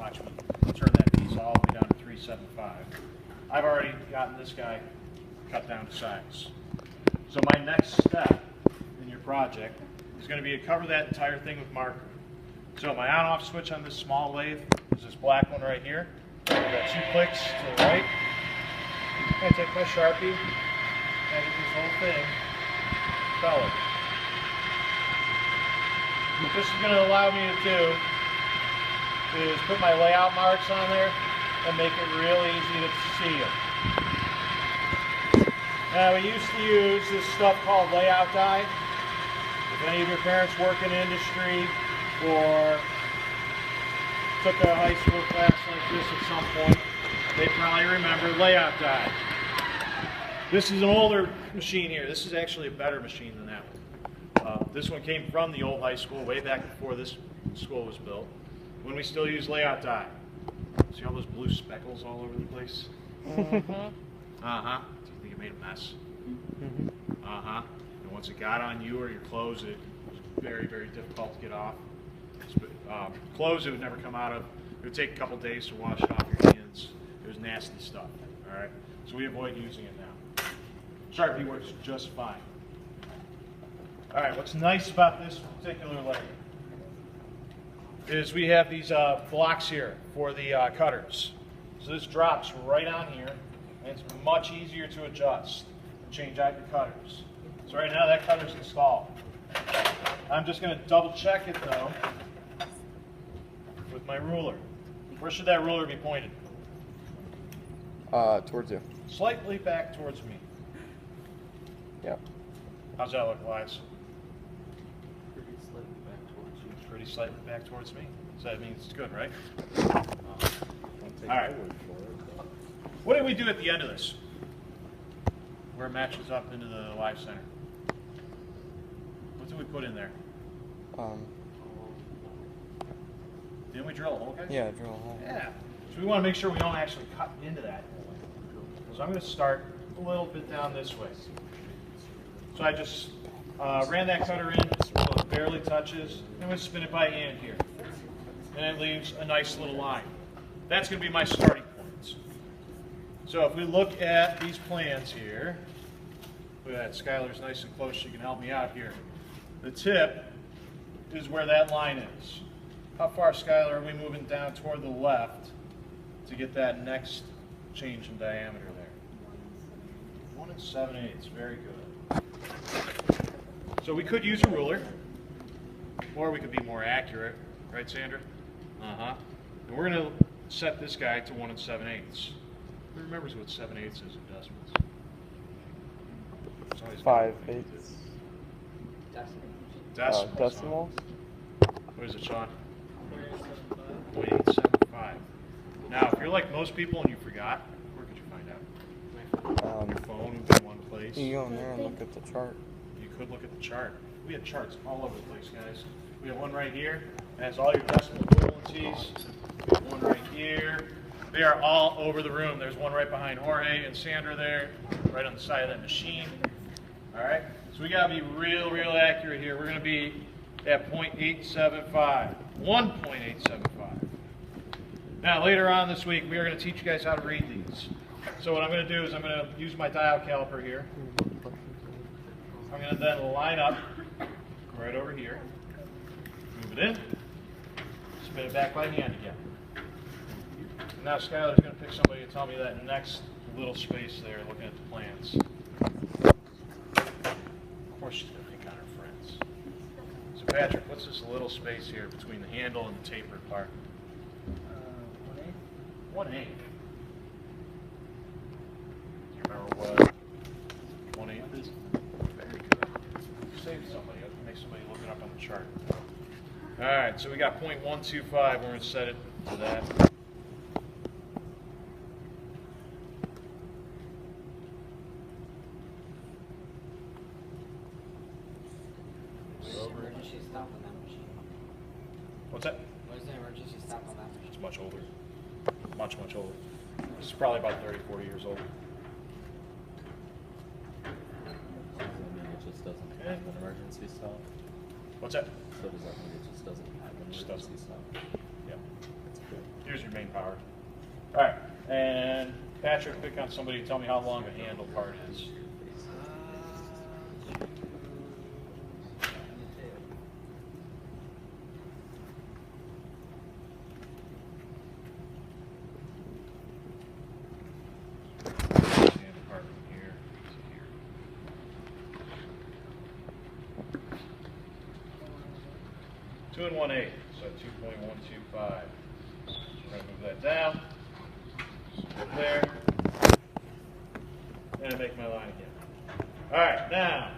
watch me turn that piece all the way down to 375. I've already gotten this guy cut down to size. So my next step in your project is going to be to cover that entire thing with marker. So my on-off switch on this small lathe is this black one right here. I've got 2 clicks to the right. I take my Sharpie and get this whole thing colored. What this is going to allow me to do is put my layout marks on there and make it real easy to see them. Now we used to use this stuff called layout die. If any of your parents work in industry or took a high school class like this at some point, they probably remember layout die. This is an older machine here. This is actually a better machine than that one. This one came from the old high school way back before this school was built, when we still use layout die. See all those blue speckles all over the place? Uh-huh. Do you think it made a mess? Uh-huh. And once it got on you or your clothes, it was very, very difficult to get off. Clothes it would never come out of. It would take a couple days to wash off your hands. It was nasty stuff. All right? So we avoid using it now. Sharpie works just fine. All right, what's nice about this particular lathe is we have these blocks here for the cutters. So this drops right on here, and it's much easier to adjust and change out your cutters. So right now that cutter's installed. I'm just going to double check it though with my ruler. Where should that ruler be pointed? Towards you. Slightly back towards me. Yep. How's that look, Wise? Pretty slightly back towards you. Pretty slightly back towards me. So that means it's good, right? All right. What did we do at the end of this? Where it matches up into the live center. What did we put in there? Didn't we drill a hole, guys? Yeah, drill a hole. Yeah. So we want to make sure we don't actually cut into that. So I'm going to start a little bit down this way. So I just ran that cutter in until it barely touches. I'm going to spin it by hand here. And it leaves a nice little line. That's going to be my starting points. So if we look at these plans here, look at that, Skylar's nice and close, she can help me out here. The tip is where that line is. How far, Skylar, are we moving down toward the left to get that next change in diameter there? 1 7/8, very good. So we could use a ruler, or we could be more accurate, right, Sandra? Uh-huh. And we're going to set this guy to 1 7/8. Who remembers what 7/8 is in decimals? 5/8. Decimals. Decimals. What is it, Sean? 0.875. Now, if you're like most people and you forgot, where could you find out? Your phone would be one place. You go in there and look at the chart. You could look at the chart. We have charts all over the place, guys. We have one right here that has all your decimal equivalencies. We have one right here. They are all over the room. There's one right behind Jorge and Sandra there, right on the side of that machine. All right? So we got to be real, real accurate here. We're going to be at 0.875, 1.875. Now, later on this week, we are going to teach you guys how to read these. So what I'm going to do is I'm going to use my dial caliper here. I'm going to then line up right over here, move it in, spin it back by hand again. And now Skylar's going to pick somebody to tell me that next little space there, looking at the plans. Of course she's going to pick on her friends. So Patrick, what's this little space here between the handle and the tapered part? 1/8. 1/8. Do you remember what 1/8 is? Very good. Save somebody. Make somebody look it up on the chart. All right, so we got 0.125. We're going to set it to that. Emergency stop on that machine. What's that? What is the emergency stop on that machine? It's much older. Much, much older. This is probably about 30, 40 years old. Does that mean it just doesn't have an emergency stop? What's that? So does that mean it just doesn't have an Just emergency doesn't. stop? Yeah. That's good. Here's your main power. All right, and Patrick, pick on somebody to tell me how long a handle part is. Handle part from here to here. Two and 1/8, so 2.125. We're going to move that down, put there, and I make my line again. All right, now,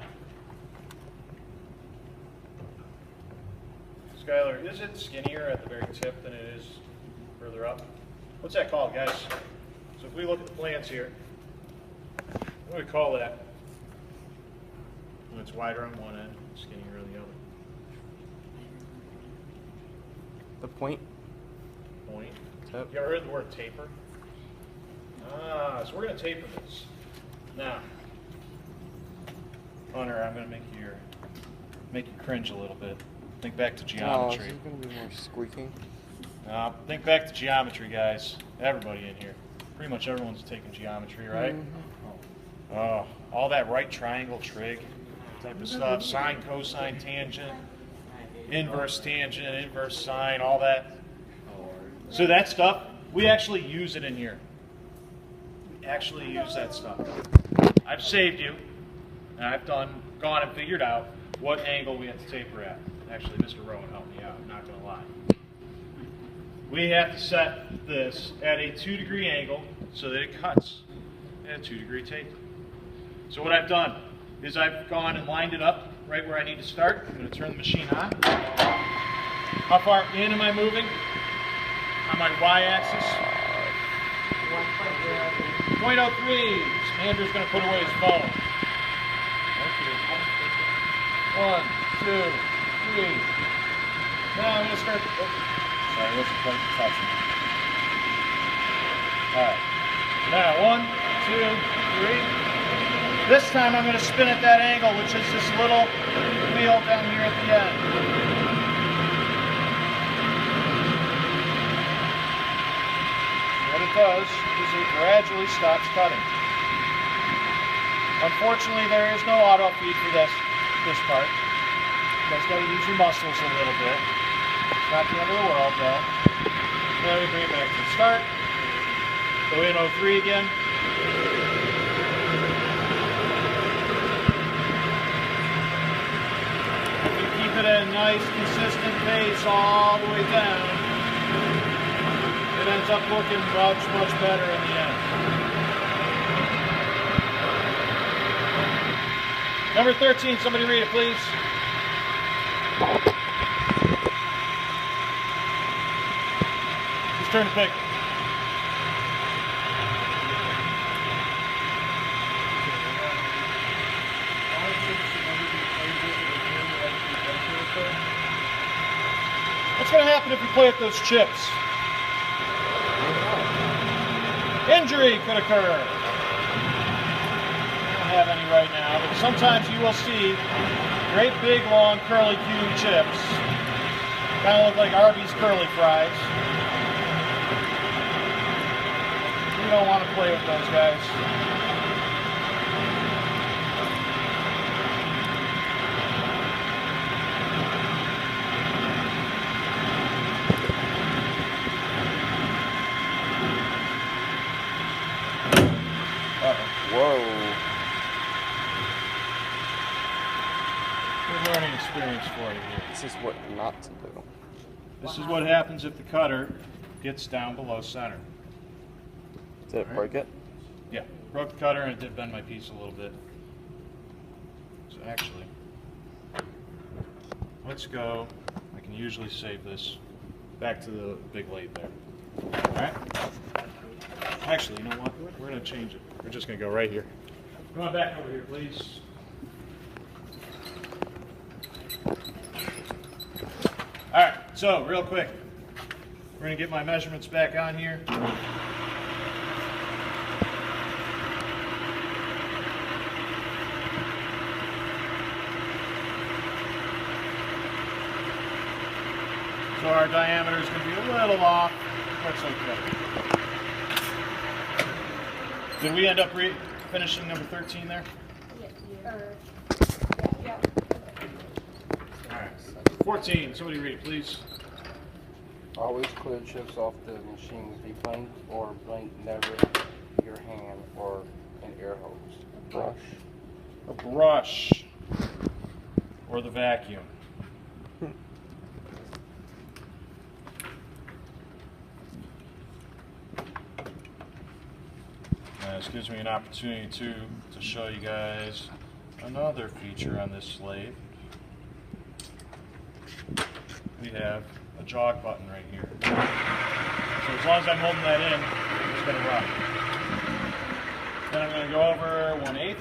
Skylar, is it skinnier at the very tip than it is further up? What's that called, guys? So if we look at the plans here, what do we call that? When it's wider on one end, skinnier on the other. The point. Point. Tip. You ever heard the word taper? Ah, so we're going to taper this. Now, Hunter, I'm going to make you cringe a little bit. Think back to Oh, geometry. is it going to be more squeaking? Think back to geometry, guys. Everybody in here. Pretty much everyone's taking geometry, right? Mm-hmm. Oh, all that right triangle trig type of stuff. Sine, cosine, tangent, inverse tangent, inverse sine, all that. So that stuff, we actually use it in here. We actually use that stuff. I've saved you, and I've gone and figured out what angle we have to taper at. Actually, Mr. Rowan helped me out, I'm not going to lie. We have to set this at a 2-degree angle so that it cuts at a 2-degree taper. So what I've done is I've gone and lined it up right where I need to start. I'm going to turn the machine on. How far in am I moving? On my y-axis? 0.03. Andrew's going to put away his phone. 1, 2, 3. Now I'm going to start. Oh, sorry, I wasn't quite touching. All right. Now 1, 2, 3. This time I'm going to spin at that angle, which is this little wheel down here at the end. What it does is it gradually stops cutting. Unfortunately, there is no auto feed for this part. You guys got to use your muscles a little bit. It's not the end of the world, though. Now we bring it back to the start. Go in 03 again. We keep it at a nice, consistent pace all the way down. It ends up looking much, much better in the end. Number 13, somebody read it, please. Whose turn to pick? What's going to happen if you play with those chips? Injury could occur. I don't have any right now, but sometimes you will see great big long curly Q chips. Kind of look like Arby's curly fries. You don't want to play with those guys. Whoa. Good learning experience for you here. This is what not to do. This is what happens if the cutter gets down below center. Did it break it? Yeah, broke the cutter and it did bend my piece a little bit. So actually, let's go. I can usually save this back to the big lathe there. All right? Actually, you know what? We're going to change it. We're just going to go right here. Come on back over here, please. All right, so real quick, we're going to get my measurements back on here. So our diameter is going to be a little off. That's okay. Did we end up finishing number 13 there? Yeah. Alright. 14, somebody read it, please. Always clear chips off the machine with a blank or blank, never your hand or an air hose. Brush. A brush. Or the vacuum. This gives me an opportunity to show you guys another feature on this lathe. We have a jog button right here. So as long as I'm holding that in, it's going to run. Then I'm going to go over 1/8.